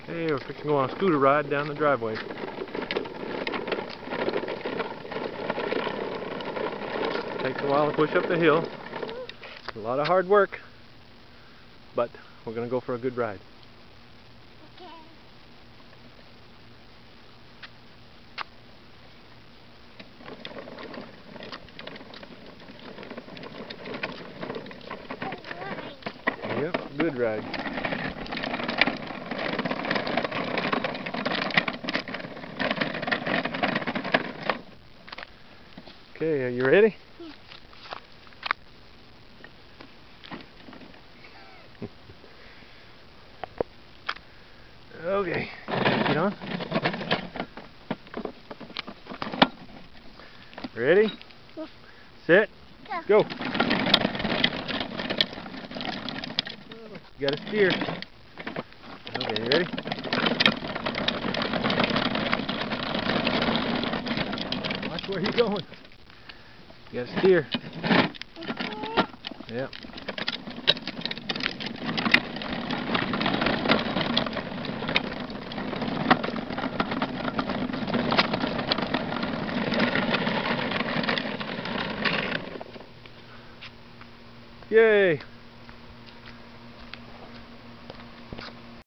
Hey, we're fixing to go on a scooter ride down the driveway. Takes a while to push up the hill. It's a lot of hard work, but we're going to go for a good ride. Okay. Yep, good ride. Okay, are you ready? Yeah. Okay, get on. Ready? Yeah. Set. Go. Go. You gotta steer. Okay, you ready? Watch where you're going. You gotta steer. Yep. Yay!